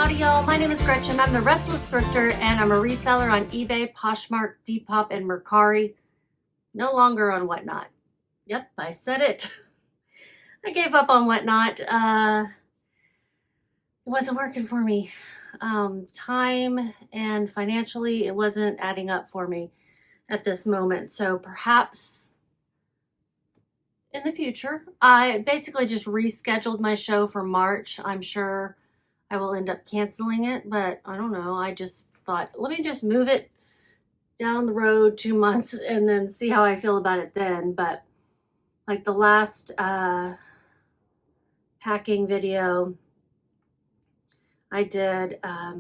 Howdy y'all, my name is Gretchen. I'm the Restless Thrifter and I'm a reseller on eBay, Poshmark, Depop, and Mercari. No longer on Whatnot. Yep, I said it. I gave up on Whatnot. It wasn't working for me. Time and financially, it wasn't adding up for me at this moment. So perhaps in the future, I basically just rescheduled my show for March. I'm sure I will end up canceling it, but I don't know. I just thought, let me just move it down the road 2 months and then see how I feel about it then. But like the last packing video I did, I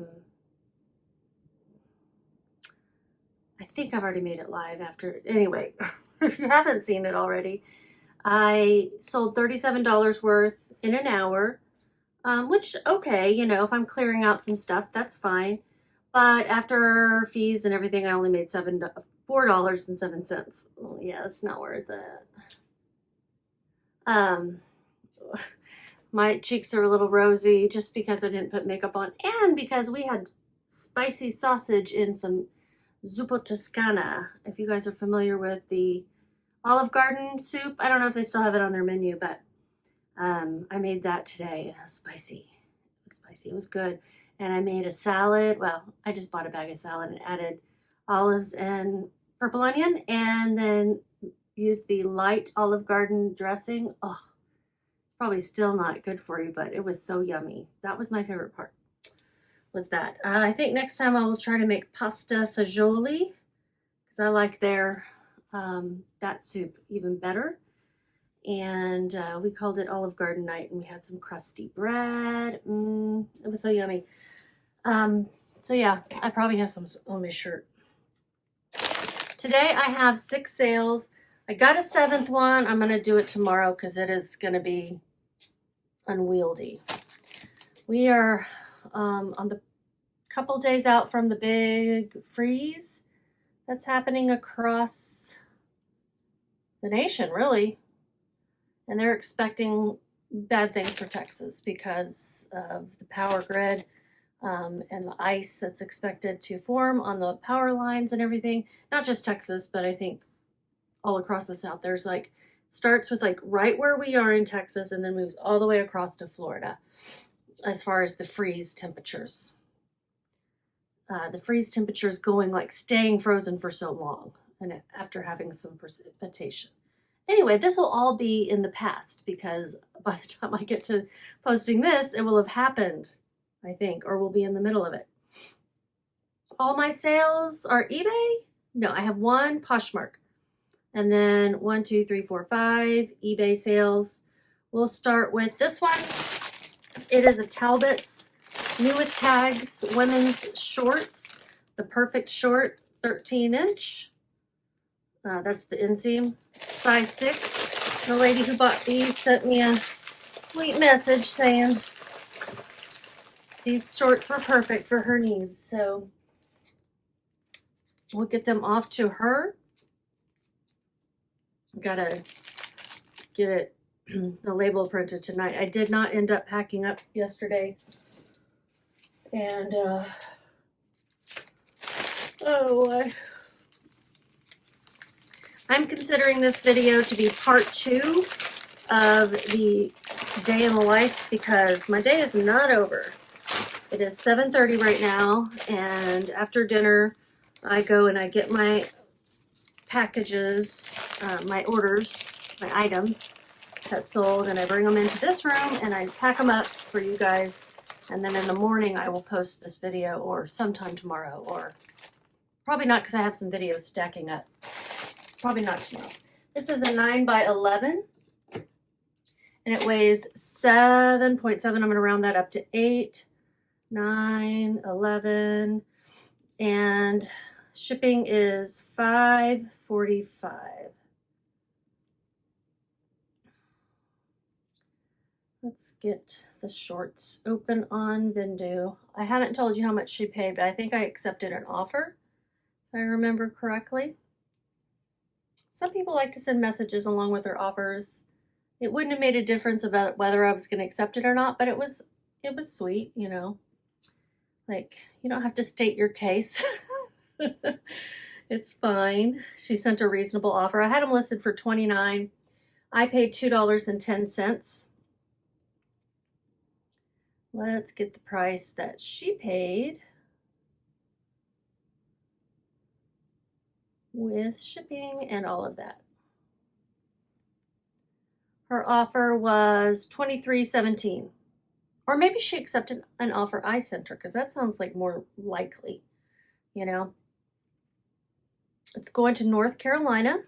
think I've already made it live after. Anyway, if you haven't seen it already, I sold $37 worth in an hour. Which, okay, you know, if I'm clearing out some stuff, that's fine. But after fees and everything, I only made $4.07. Well, yeah, it's not worth it. My cheeks are a little rosy just because I didn't put makeup on and because we had spicy sausage in some zuppa toscana. If you guys are familiar with the Olive Garden soup, I don't know if they still have it on their menu, but I made that today. It was spicy. It was spicy. It was good. And I made a salad. Well, I just bought a bag of salad and added olives and purple onion and then used the light Olive Garden dressing. Oh, it's probably still not good for you, but it was so yummy. That was my favorite part, was that. I think next time I will try to make pasta fagioli because I like their, that soup even better. And we called it Olive Garden night, and we had some crusty bread. It was so yummy. So yeah, I probably have some on my shirt. Today I have 6 sales. I got a 7th one. I'm gonna do it tomorrow because it is gonna be unwieldy. We are on the couple days out from the big freeze that's happening across the nation, really. And they're expecting bad things for Texas because of the power grid and the ice that's expected to form on the power lines and everything. Not just Texas, but I think all across the South. There's like, starts with like right where we are in Texas and then moves all the way across to Florida as far as the freeze temperatures. The freeze temperatures going like staying frozen for so long and after having some precipitation. Anyway, this will all be in the past because by the time I get to posting this, it will have happened, I think, or we'll be in the middle of it. All my sales are eBay? No, I have 1 Poshmark. And then 1, 2, 3, 4, 5 eBay sales. We'll start with this one. It is a Talbots new with tags women's shorts. The perfect short, 13-inch. That's the inseam, size 6. The lady who bought these sent me a sweet message saying these shorts were perfect for her needs. So we'll get them off to her. Gotta get it, the label printed tonight. I did not end up packing up yesterday. And, I'm considering this video to be part 2 of the day in the life because my day is not over. It is 7:30 right now, and after dinner, I go and I get my packages, my orders, my items that sold, and I bring them into this room and I pack them up for you guys. And then in the morning, I will post this video or sometime tomorrow, or probably not because I have some videos stacking up. Probably not tomorrow. This is a 9 by 11 and it weighs 7.7. I'm going to round that up to 8, 9, 11, and shipping is $5.45. Let's get the shorts open on Vendoo. I haven't told you how much she paid, but I think I accepted an offer, if I remember correctly. Some people like to send messages along with their offers. It wouldn't have made a difference about whether I was going to accept it or not, but it was sweet, you know. Like, you don't have to state your case. It's fine. She sent a reasonable offer. I had them listed for $29. I paid $2.10. Let's get the price that she paid with shipping and all of that. Her offer was $23.17. Or maybe she accepted an offer I sent her, because that sounds like more likely, you know. It's going to North Carolina.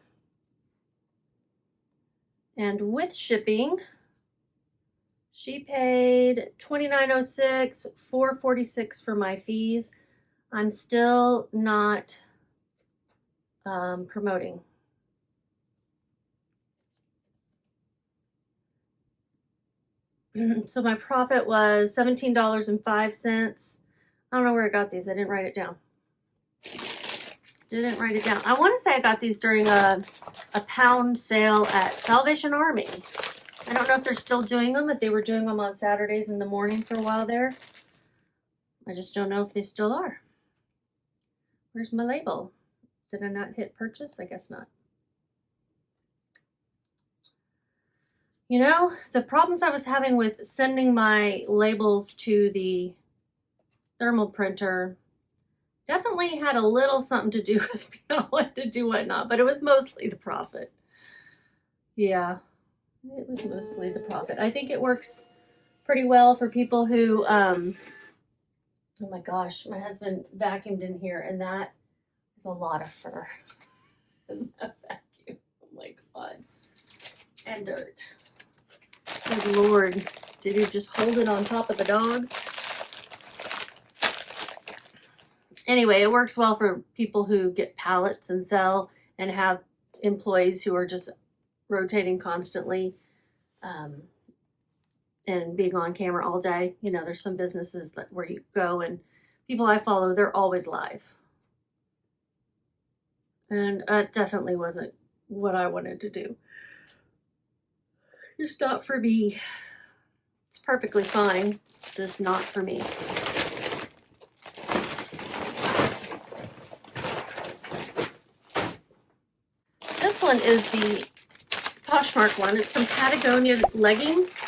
And with shipping, she paid $29.06, $4.46 for my fees. I'm still not promoting. So my profit was $17.05. I don't know where I got these. I didn't write it down. I want to say I got these during a pound sale at Salvation Army. I don't know if they're still doing them, if they were doing them on Saturdays in the morning for a while there. I just don't know if they still are. Where's my label? Did I not hit purchase? I guess not. You know, the problems I was having with sending my labels to the thermal printer definitely had a little something to do with me not wanting to do whatnot, but it was mostly the profit. Yeah, it was mostly the profit. I think it works pretty well for people who, oh my gosh, my husband vacuumed in here, and that is a lot of fur in that vacuum. Oh my God. And dirt. Good Lord, did he just hold it on top of the dog? Anyway, it works well for people who get pallets and sell and have employees who are just rotating constantly and being on camera all day. You know, there's some businesses that where you go and people I follow, they're always live. And it definitely wasn't what I wanted to do. Just not for me. It's perfectly fine, just not for me. This one is the Poshmark one. It's some Patagonia leggings.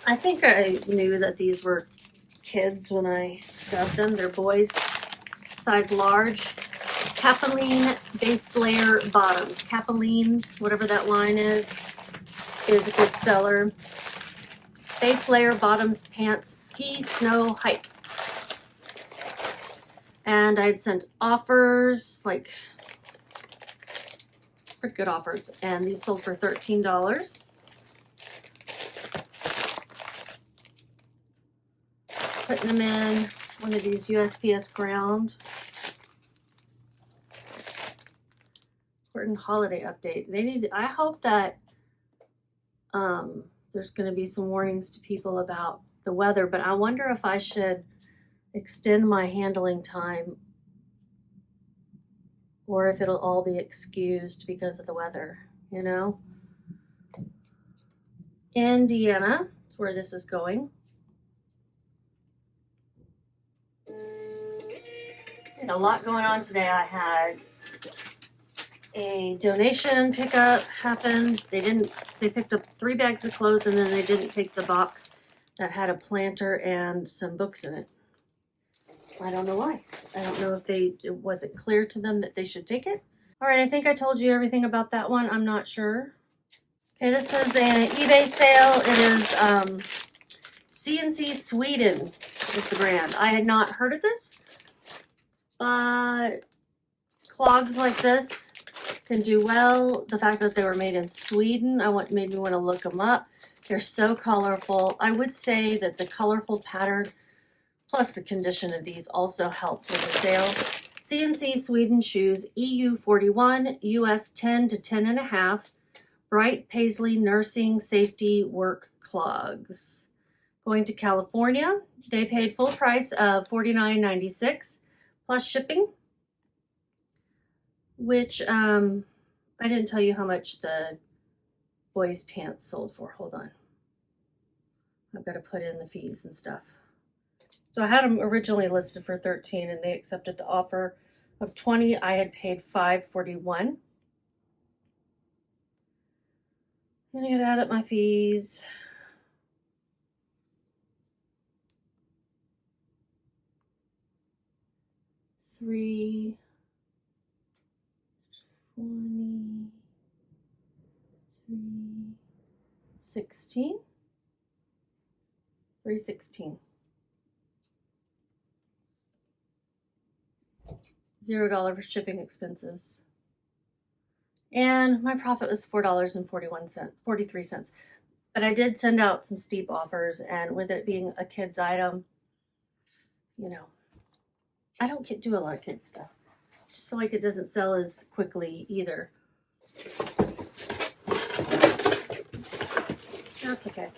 I think I knew that these were kids when I got them. They're boys, size large. Capilene base layer bottoms. Capilene, whatever that line is a good seller. Base layer bottoms, pants, ski, snow, hike. And I'd sent offers, like pretty good offers, and these sold for $13. Putting them in one of these USPS ground. Important holiday update. They need. I hope that there's going to be some warnings to people about the weather, but I wonder if I should extend my handling time or if it'll all be excused because of the weather, you know? Indiana is where this is going. And a lot going on today. I had a donation pickup happened. They picked up 3 bags of clothes and then they didn't take the box that had a planter and some books in it. I don't know why. I don't know if it wasn't clear to them that they should take it. All right, I think I told you everything about that one. I'm not sure. Okay, this is an eBay sale. It is C&C Sweden is the brand. I had not heard of this, but clogs like this can do well. The fact that they were made in Sweden, made me want to look them up. They're so colorful. I would say that the colorful pattern plus the condition of these also helped with the sale. C&C Sweden shoes, EU 41, US 10 to 10.5, bright paisley nursing safety work clogs. Going to California, they paid full price of $49.96 plus shipping, which I didn't tell you how much the boys' pants sold for. Hold on. I've got to put in the fees and stuff. So I had them originally listed for $13 and they accepted the offer of $20. I had paid $5.41. Then I had to add up my fees. $3.20, $3.16, $3.16. $0 for shipping expenses. And my profit was $4.43. But I did send out some steep offers, and with it being a kid's item, you know, I don't do a lot of kids stuff. I just feel like it doesn't sell as quickly either. That's okay.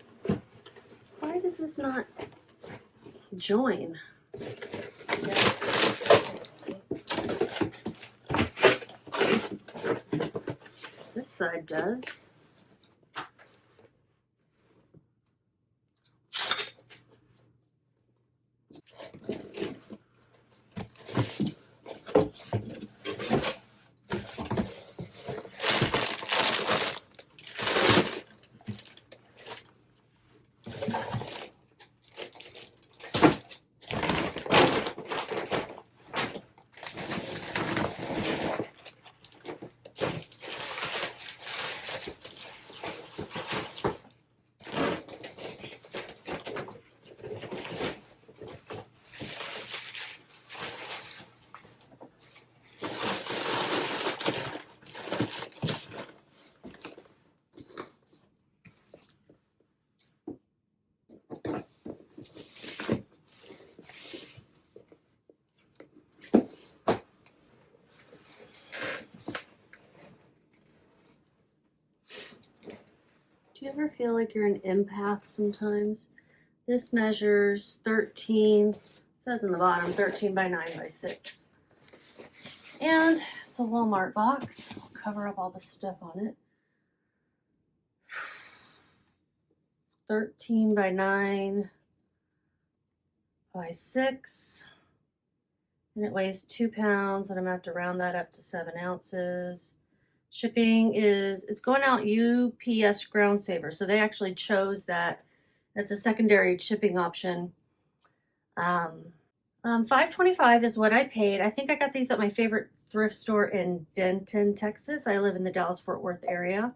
Why does this not join? This side does. Do you ever feel like you're an empath sometimes? This measures 13, it says in the bottom, 13 by 9 by 6. And it's a Walmart box. I'll cover up all the stuff on it. 13 by 9 by 6. And it weighs 2 pounds, and I'm going to have to round that up to 7 ounces. Shipping is, it's going out UPS Ground Saver, so they actually chose that as a secondary shipping option. $5.25 is what I paid. I think I got these at my favorite thrift store in Denton, Texas. I live in the Dallas-Fort Worth area.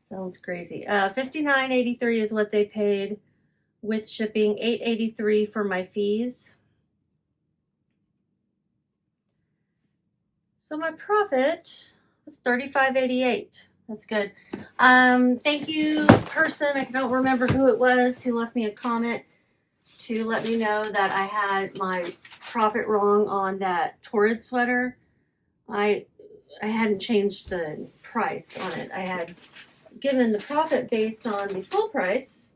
Sounds crazy. $59.83 is what they paid with shipping. $8.83 for my fees. So my profit was $35.88. That's good. Thank you, person. I don't remember who it was who left me a comment to let me know that I had my profit wrong on that Torrid sweater. I hadn't changed the price on it. I had given the profit based on the full price,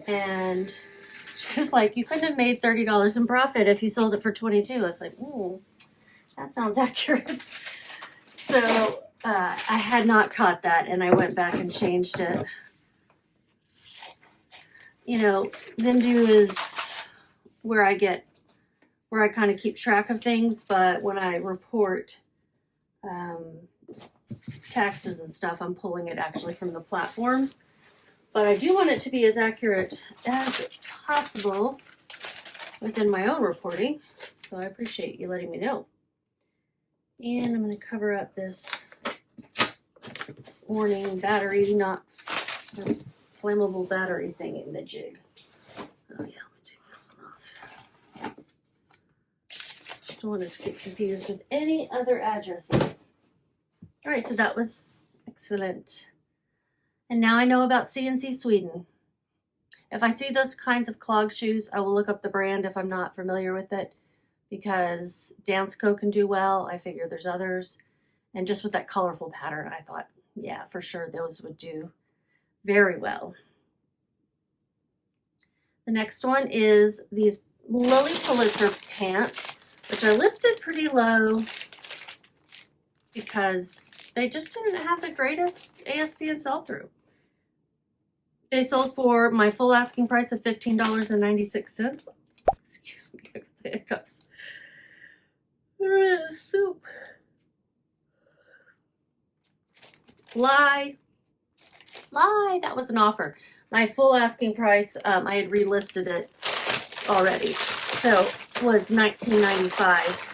and she's like, you couldn't have made $30 in profit if you sold it for $22. I was like, that sounds accurate. So I had not caught that, and I went back and changed it. You know, Vendoo is where I kind of keep track of things, but when I report taxes and stuff, I'm pulling it actually from the platforms. But I do want it to be as accurate as possible within my own reporting, so I appreciate you letting me know. And I'm going to cover up this warning battery, not flammable battery thing in the jig. Oh yeah, let me take this one off. Just don't want it to get confused with any other addresses. All right, so that was excellent. And now I know about C&C Sweden. If I see those kinds of clog shoes, I will look up the brand if I'm not familiar with it, because Dansko can do well. I figure there's others. And just with that colorful pattern, I thought, yeah, for sure those would do very well. The next one is these Lilly Pulitzer pants, which are listed pretty low. because they just didn't have the greatest ASP and sell-through. They sold for my full asking price of $15.96. Excuse me, the hiccups. Soup. Lie, that was an offer. My full asking price, I had relisted it already, so was $19.95.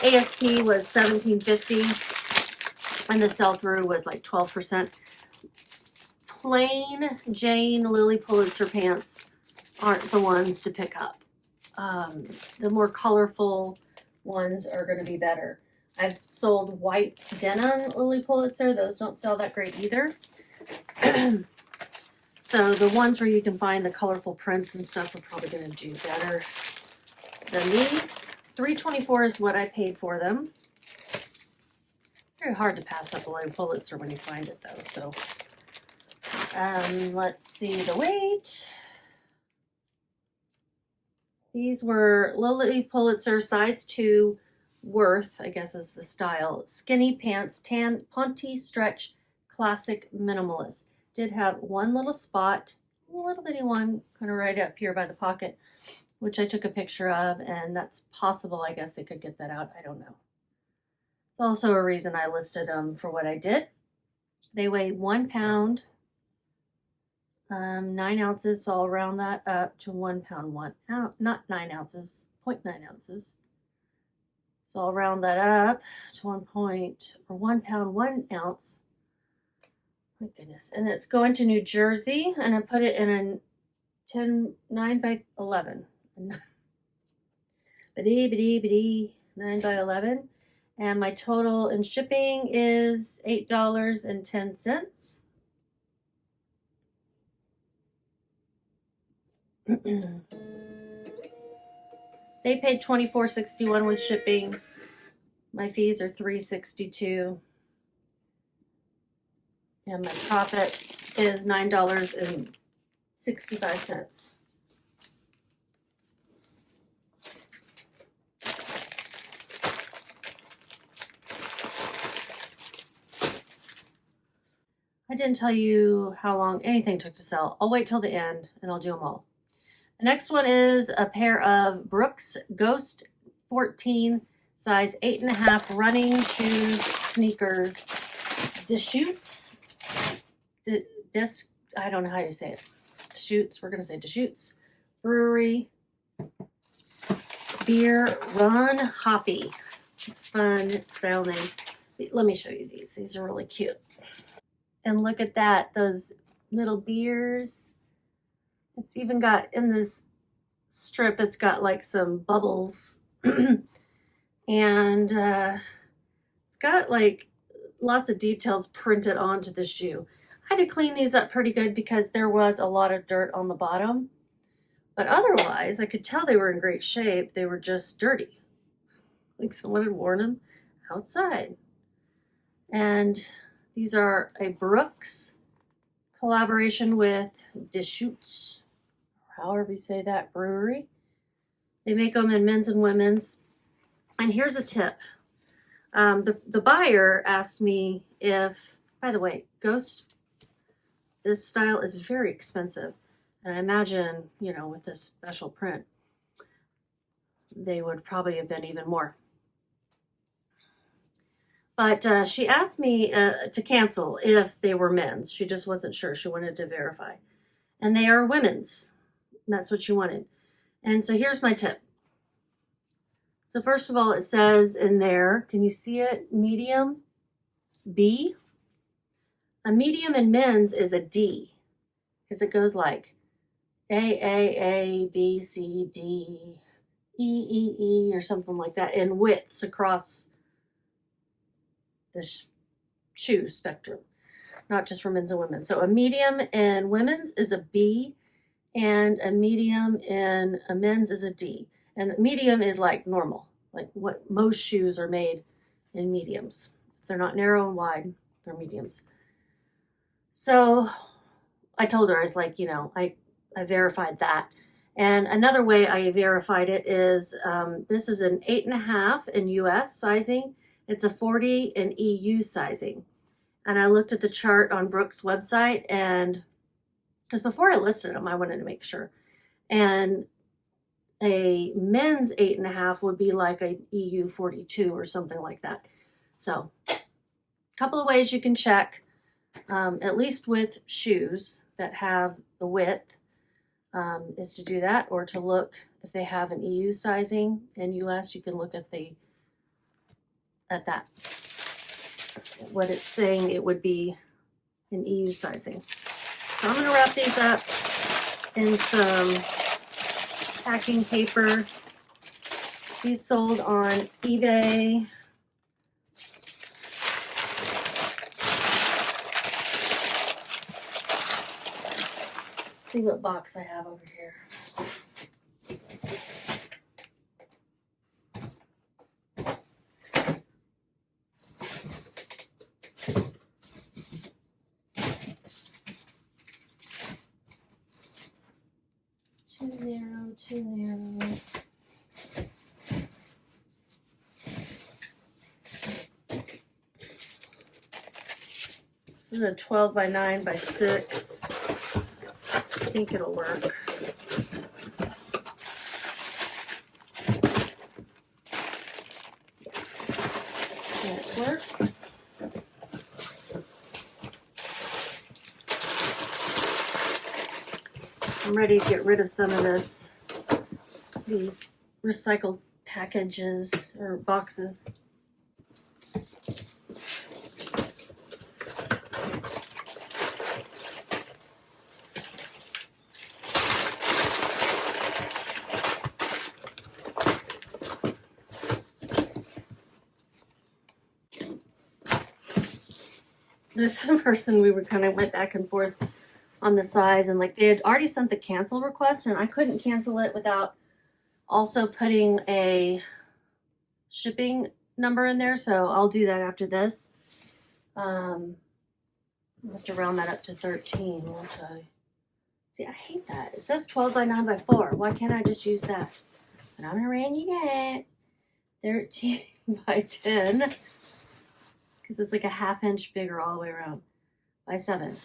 ASP was $17.50, and the sell-through was like 12%. Plain Jane Lilly Pulitzer pants aren't the ones to pick up. The more colorful ones are going to be better. I've sold white denim Lilly Pulitzer. Those don't sell that great either. So the ones where you can find the colorful prints and stuff are probably going to do better than these. $3.24 is what I paid for them. Very hard to pass up a Lilly Pulitzer when you find it though. So let's see the weight. These were Lilly Pulitzer size 2 Worth, I guess is the style. Skinny pants, tan, Ponte stretch, classic minimalist. Did have one little spot, a little bitty one, kind of right up here by the pocket, which I took a picture of, and that's possible. I guess they could get that out. I don't know. It's also a reason I listed them for what I did. They weigh 1 pound, 9 ounces, so I'll round that up to 1 pound, 1 ounce, not 9 ounces, 0.9 ounces. So I'll round that up to 1 pound, 1 ounce. My goodness. And it's going to New Jersey, and I put it in a 9 by 11. 9 by 11. And my total in shipping is $8.10. They paid $24.61 with shipping. My fees are $3.62. And my profit is $9.65. I didn't tell you how long anything took to sell. I'll wait till the end and I'll do them all. The next one is a pair of Brooks Ghost 14 size 8.5 running shoes, sneakers, Deschutes. I don't know how you say it. Deschutes, we're going to say Deschutes. Brewery. Beer Run Hoppy. It's fun, it's style name. Let me show you these. These are really cute. And look at that, those little beers. It's even got in this strip, it's got like some bubbles. And it's got like lots of details printed onto the shoe. I had to clean these up pretty good because there was a lot of dirt on the bottom. But otherwise, I could tell they were in great shape. They were just dirty. Like someone had worn them outside. And these are a Brooks collaboration with Deschutes, however you say that, brewery. They make them in men's and women's. And here's a tip. The buyer asked me if, by the way, Ghost, this style is very expensive. And I imagine, you know, with this special print, they would probably have been even more. But she asked me to cancel if they were men's. She just wasn't sure. She wanted to verify. And they are women's. And that's what she wanted. And so here's my tip. So first of all, it says in there, can you see it? Medium, B. A medium in men's is a D. Because it goes like A, B, C, D, E, or something like that, in widths across the shoe spectrum, not just for men's and women. So a medium in women's is a B, and a medium in a men's is a D. And medium is like normal, like what most shoes are made in mediums. If they're not narrow and wide, they're mediums. So I told her, I was like, you know, I verified that. And another way I verified it is this is an 8.5 in US sizing, It's a 40 in EU sizing. And I looked at the chart on Brooks' website, and because before I listed them, I wanted to make sure. And a men's 8.5 would be like a EU 42 or something like that. So a couple of ways you can check, at least with shoes that have the width, is to do that, or to look if they have an EU sizing. In US, you can look at that, what it's saying it would be in EU sizing. So I'm going to wrap these up in some packing paper. These sold on eBay. Let's see what box I have over here. Too narrow. This is a 12 by 9 by 6. I think it'll work. And it works. I'm ready to get rid of some of these recycled packages or boxes. There's some person we went back and forth on the size, and like they had already sent the cancel request, and I couldn't cancel it without also putting a shipping number in there. So I'll do that after this. I'll have to round that up to 13, won't I? See, I hate that. It says 12 by 9 by 4. Why can't I just use that? But I'm gonna randy that 13 by 10, because it's like a 1/2 inch bigger all the way around, by 7.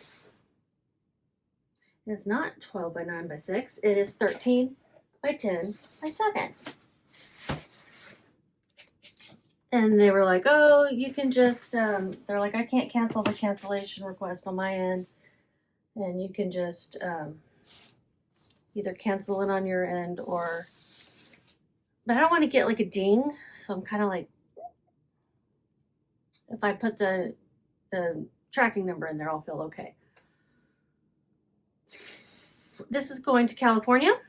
It's not 12 by 9 by 6. It is 13 by 10 by 7. And they were like, oh, you can just, they're like, I can't cancel the cancellation request on my end. And you can just either cancel it on your end or, but I don't want to get like a ding. So I'm kind of like, if I put the tracking number in there, I'll feel okay. This is going to California.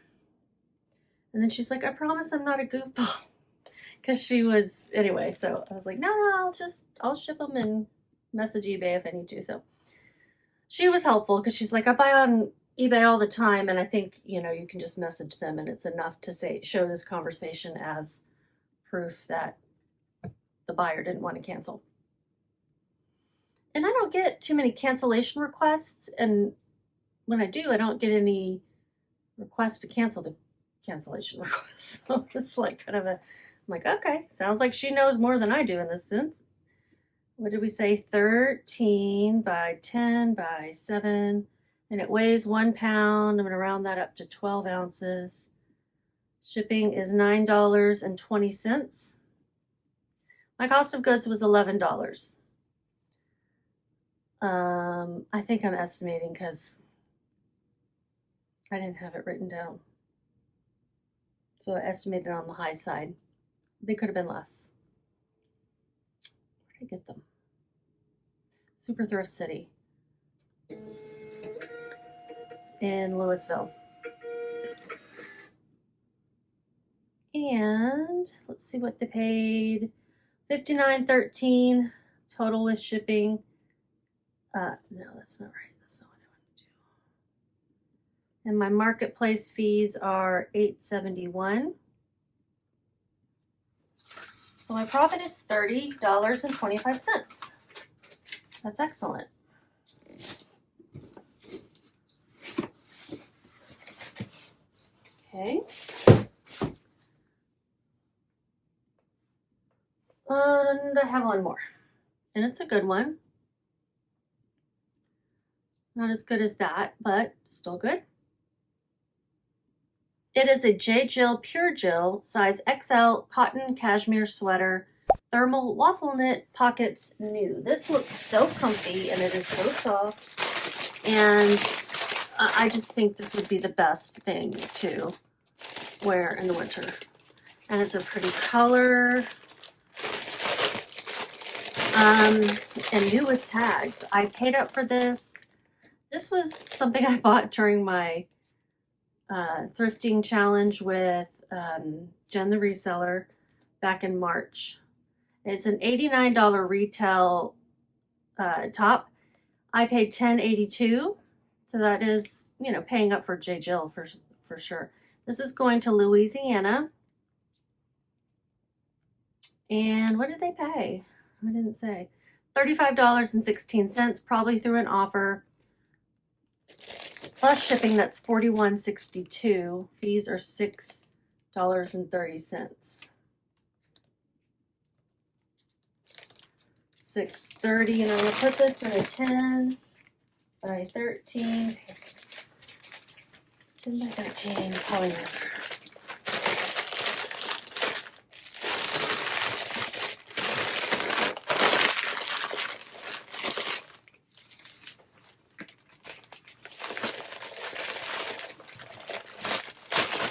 And then she's like, I promise I'm not a goofball. Because she was, anyway, so I was like, no, I'll ship them and message eBay if I need to. So she was helpful because she's like, I buy on eBay all the time. And I think, you can just message them and it's enough to show this conversation as proof that the buyer didn't want to cancel. And I don't get too many cancellation requests. And when I do, I don't get any requests to cancel the cancellation request. So it's like kind of I'm like, okay, sounds like she knows more than I do in this sense. What did we say? 13 by 10 by 7. And it weighs 1 pound. I'm going to round that up to 12 ounces. Shipping is $9.20. My cost of goods was $11. I think I'm estimating because I didn't have it written down. So I estimated on the high side. They could have been less. Where did I get them? Super Thrift City in Louisville. And let's see what they paid. $59.13 total with shipping. No, that's not right. That's not what I want to do. And my marketplace fees are $8.71. So my profit is $30.25. That's excellent. Okay. And I have one more, and it's a good one. Not as good as that, but still good. It is a J.Jill Pure Jill size XL cotton cashmere sweater, thermal waffle knit, pockets new. This looks so comfy and it is so soft, and I just think this would be the best thing to wear in the winter. And it's a pretty color, and new with tags. I paid up for this. This was something I bought during my thrifting challenge with Jen the Reseller back in March. It's an $89 retail top. I paid $10.82, so that is, you know, paying up for J.Jill for sure. This is going to Louisiana. And what did they pay? I didn't say. $35.16, probably through an offer. Plus shipping, that's $41.62. Fees are $6.30. $6.30, and I'm gonna put this in a 10 by 13. 10 by 13 polymer.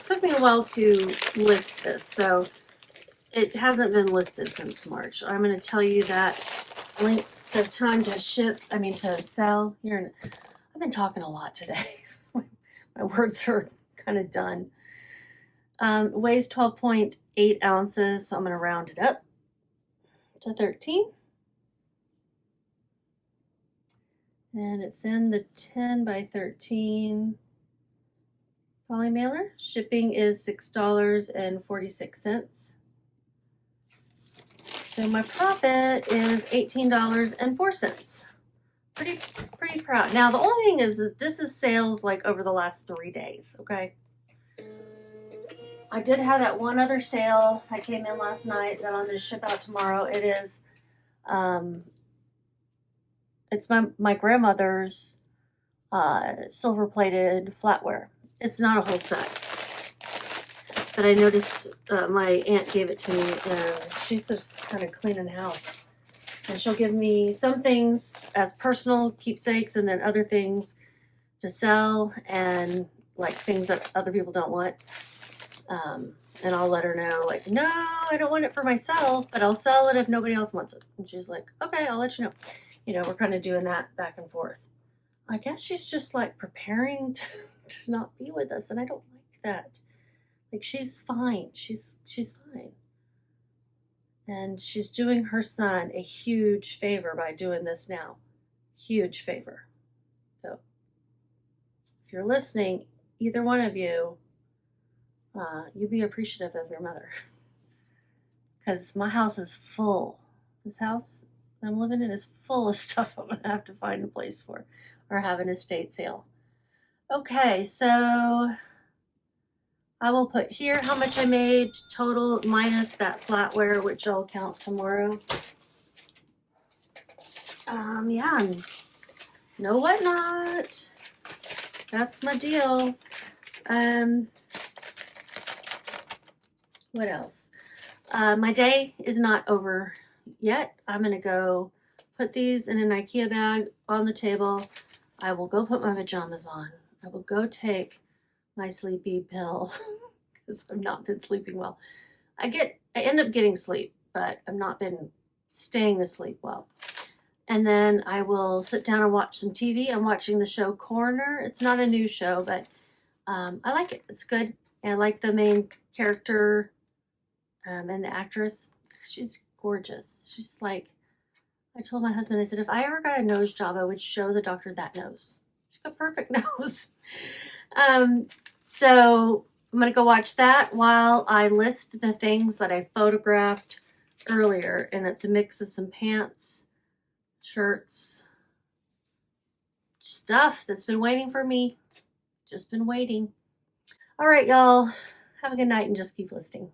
Took me a while to list this, so it hasn't been listed since March. I'm going to tell you that length of time to ship, to sell. I've been talking a lot today. My words are kind of done. Weighs 12.8 ounces, so I'm going to round it up to 13. And it's in the 10 by 13 poly mailer. Shipping is $6.46. So my profit is $18.04. Pretty proud. Now the only thing is that this is sales like over the last 3 days, okay? I did have that one other sale that came in last night that I'm going to ship out tomorrow. It is, it's my grandmother's silver-plated flatware. It's not a whole set, but I noticed my aunt gave it to me, and she's just kind of cleaning house. And she'll give me some things as personal keepsakes, and then other things to sell, and like things that other people don't want. And I'll let her know, like, no, I don't want it for myself, but I'll sell it if nobody else wants it. And she's like, okay, I'll let you know. You know, we're kind of doing that back and forth. I guess she's just like preparing to not be with us, and I don't like that. Like, she's fine. She's fine. And she's doing her son a huge favor by doing this now. Huge favor. So, if you're listening, either one of you, you be appreciative of your mother. Because my house is full. This house I'm living in is full of stuff I'm going to have to find a place for, or have an estate sale. Okay, so I will put here how much I made total minus that flatware, which I'll count tomorrow. Yeah, no whatnot. That's my deal. What else? My day is not over yet. I'm gonna go put these in an IKEA bag on the table. I will go put my pajamas on. I will go take my sleepy pill because I've not been sleeping well. I end up getting sleep, but I've not been staying asleep well. And then I will sit down and watch some TV. I'm watching the show Coroner. It's not a new show, but I like it. It's good. And I like the main character and the actress. She's gorgeous. She's like, I told my husband, I said, if I ever got a nose job, I would show the doctor that nose. She's got a perfect nose. So I'm going to go watch that while I list the things that I photographed earlier. And it's a mix of some pants, shirts, stuff that's been waiting for me. Just been waiting. All right, y'all. Have a good night and just keep listing.